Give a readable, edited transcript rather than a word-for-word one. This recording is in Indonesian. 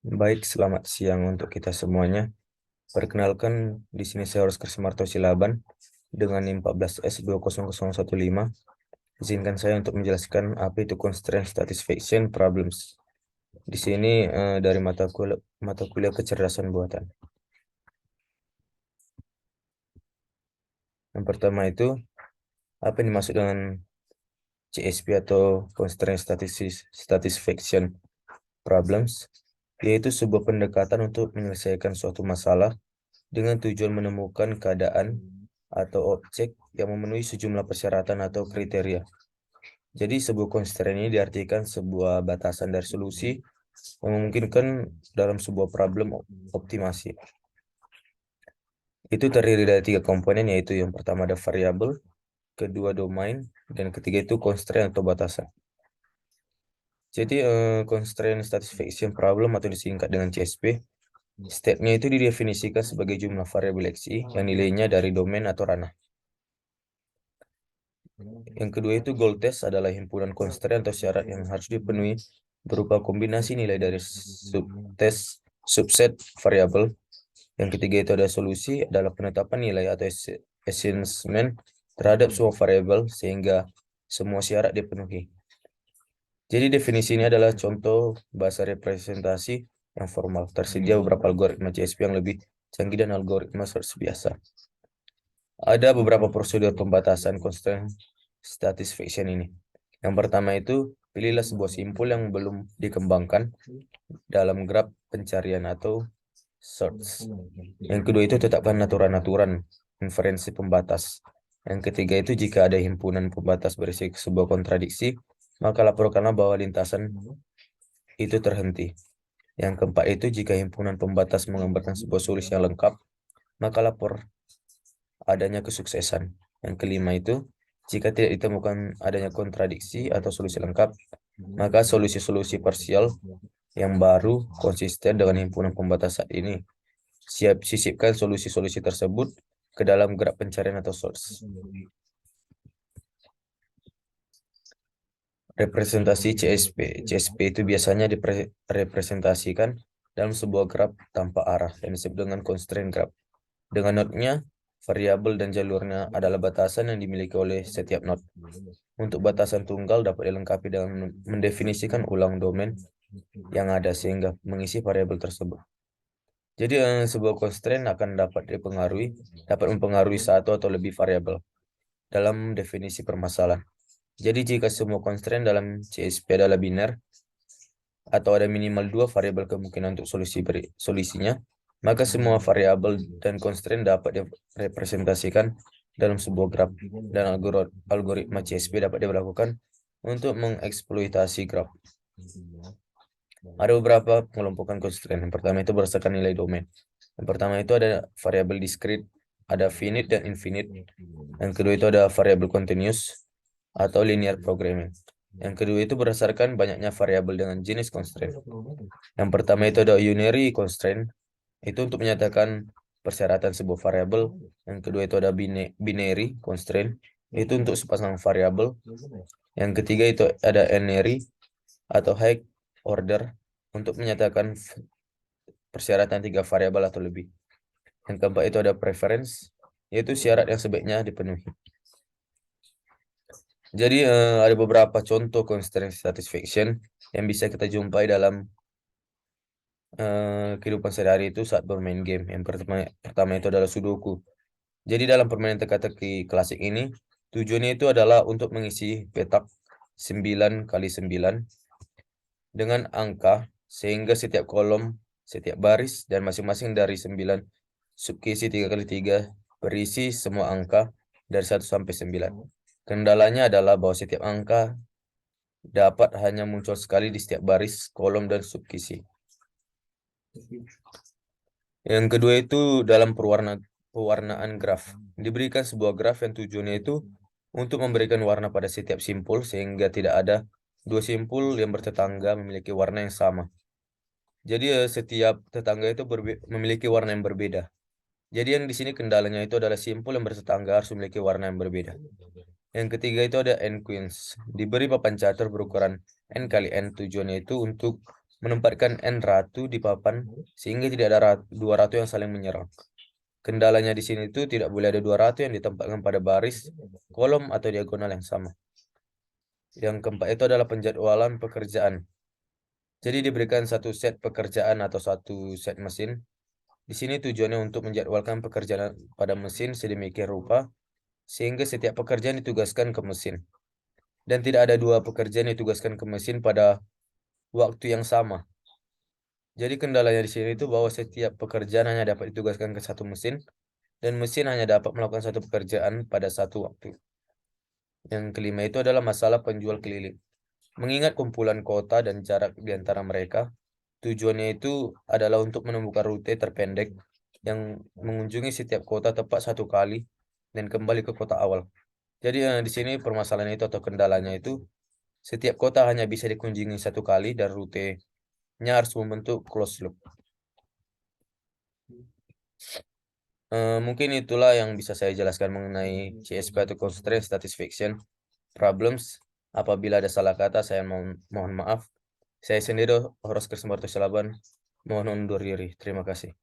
Baik, selamat siang untuk kita semuanya. Perkenalkan, di sini saya Oscar Sumarto Silaban dengan NIM 14S20015. Izinkan saya untuk menjelaskan apa itu Constraint Satisfaction Problems. Di sini dari mata kuliah kecerdasan buatan. Yang pertama itu, apa yang dimaksud dengan CSP atau Constraint Satisfaction Problems? Yaitu sebuah pendekatan untuk menyelesaikan suatu masalah dengan tujuan menemukan keadaan atau objek yang memenuhi sejumlah persyaratan atau kriteria. Jadi sebuah constraint ini diartikan sebuah batasan dari solusi yang memungkinkan dalam sebuah problem optimasi. Itu terdiri dari 3 komponen, yaitu yang pertama ada variabel, kedua domain, dan ketiga itu constraint atau batasan. Jadi constraint satisfaction problem atau disingkat dengan CSP, state-nya itu didefinisikan sebagai jumlah variabel Xi yang nilainya dari domain atau ranah. Yang kedua itu goal test adalah himpunan constraint atau syarat yang harus dipenuhi berupa kombinasi nilai dari subset variabel. Yang ketiga itu ada solusi adalah penetapan nilai atau assessment terhadap semua variabel sehingga semua syarat dipenuhi. Jadi definisi ini adalah contoh bahasa representasi yang formal. Tersedia beberapa algoritma CSP yang lebih canggih dan algoritma search biasa. Ada beberapa prosedur pembatasan constraint satisfaction ini. Yang pertama itu, pilihlah sebuah simpul yang belum dikembangkan dalam graf pencarian atau search. Yang kedua itu, tetapkan aturan-aturan inferensi pembatas. Yang ketiga itu, jika ada himpunan pembatas berisi sebuah kontradiksi, maka laporkanlah bahwa lintasan itu terhenti. Yang keempat itu, jika himpunan pembatas menggambarkan sebuah solusi yang lengkap, maka lapor adanya kesuksesan. Yang kelima itu, jika tidak ditemukan adanya kontradiksi atau solusi lengkap, maka solusi-solusi parsial yang baru konsisten dengan himpunan pembatas saat ini. Sisipkan solusi-solusi tersebut ke dalam graf pencarian atau source. Representasi CSP. CSP itu biasanya direpresentasikan dalam sebuah graf tanpa arah yang disebut dengan constraint graph. Dengan node-nya, variabel dan jalurnya adalah batasan yang dimiliki oleh setiap node. Untuk batasan tunggal dapat dilengkapi dengan mendefinisikan ulang domain yang ada sehingga mengisi variabel tersebut. Jadi sebuah constraint akan dapat mempengaruhi satu atau lebih variabel dalam definisi permasalahan. Jadi jika semua constraint dalam CSP adalah biner atau ada minimal 2 variabel kemungkinan untuk solusinya, maka semua variabel dan constraint dapat direpresentasikan dalam sebuah graf dan algoritma CSP dapat dilakukan untuk mengeksploitasi graf. Ada beberapa pengelompokan constraint. Yang pertama itu berdasarkan nilai domain. Yang pertama itu ada variabel discrete, ada finite dan infinite. Yang kedua itu ada variabel continuous atau linear programming. Yang kedua itu berdasarkan banyaknya variabel dengan jenis constraint. Yang pertama itu ada unary constraint, itu untuk menyatakan persyaratan sebuah variabel. Yang kedua itu ada binary constraint, itu untuk sepasang variabel. Yang ketiga itu ada n-ary atau high order untuk menyatakan persyaratan 3 variabel atau lebih. Yang keempat itu ada preference, yaitu syarat yang sebaiknya dipenuhi. Jadi ada beberapa contoh constraint satisfaction yang bisa kita jumpai dalam kehidupan sehari-hari itu saat bermain game. Yang pertama itu adalah sudoku. Jadi dalam permainan teka-teki klasik ini, tujuannya itu adalah untuk mengisi petak 9 kali 9 dengan angka sehingga setiap kolom, setiap baris, dan masing-masing dari 9 subkisi 3 kali 3 berisi semua angka dari 1 sampai 9. Kendalanya adalah bahwa setiap angka dapat hanya muncul sekali di setiap baris, kolom, dan subkisi. Yang kedua itu dalam pewarnaan graf. Diberikan sebuah graf yang tujuannya itu untuk memberikan warna pada setiap simpul sehingga tidak ada 2 simpul yang bertetangga memiliki warna yang sama. Jadi setiap tetangga itu memiliki warna yang berbeda. Jadi yang di sini kendalanya itu adalah simpul yang bertetangga harus memiliki warna yang berbeda. Yang ketiga itu ada n queens. Diberi papan catur berukuran n kali n, tujuannya itu untuk menempatkan N ratu di papan sehingga tidak ada dua ratu yang saling menyerang. Kendalanya di sini itu tidak boleh ada dua ratu yang ditempatkan pada baris, kolom, atau diagonal yang sama. Yang keempat itu adalah penjadwalan pekerjaan. Jadi diberikan satu set pekerjaan atau satu set mesin. Di sini tujuannya untuk menjadwalkan pekerjaan pada mesin sedemikian rupa sehingga setiap pekerjaan ditugaskan ke mesin. Dan tidak ada dua pekerjaan ditugaskan ke mesin pada waktu yang sama. Jadi kendalanya di sini itu bahwa setiap pekerjaan hanya dapat ditugaskan ke satu mesin dan mesin hanya dapat melakukan satu pekerjaan pada satu waktu. Yang kelima itu adalah masalah penjual keliling. Mengingat kumpulan kota dan jarak di antara mereka, tujuannya itu adalah untuk menemukan rute terpendek yang mengunjungi setiap kota tepat satu kali dan kembali ke kota awal. Jadi di sini permasalahan itu atau kendalanya itu setiap kota hanya bisa dikunjungi satu kali dan rutenya harus membentuk closed loop. Mungkin itulah yang bisa saya jelaskan mengenai CSP atau Constraint Satisfaction Problems. Apabila ada salah kata, saya mohon maaf. Saya sendiri, Horos Krismarto Silaban, mohon undur diri. Terima kasih.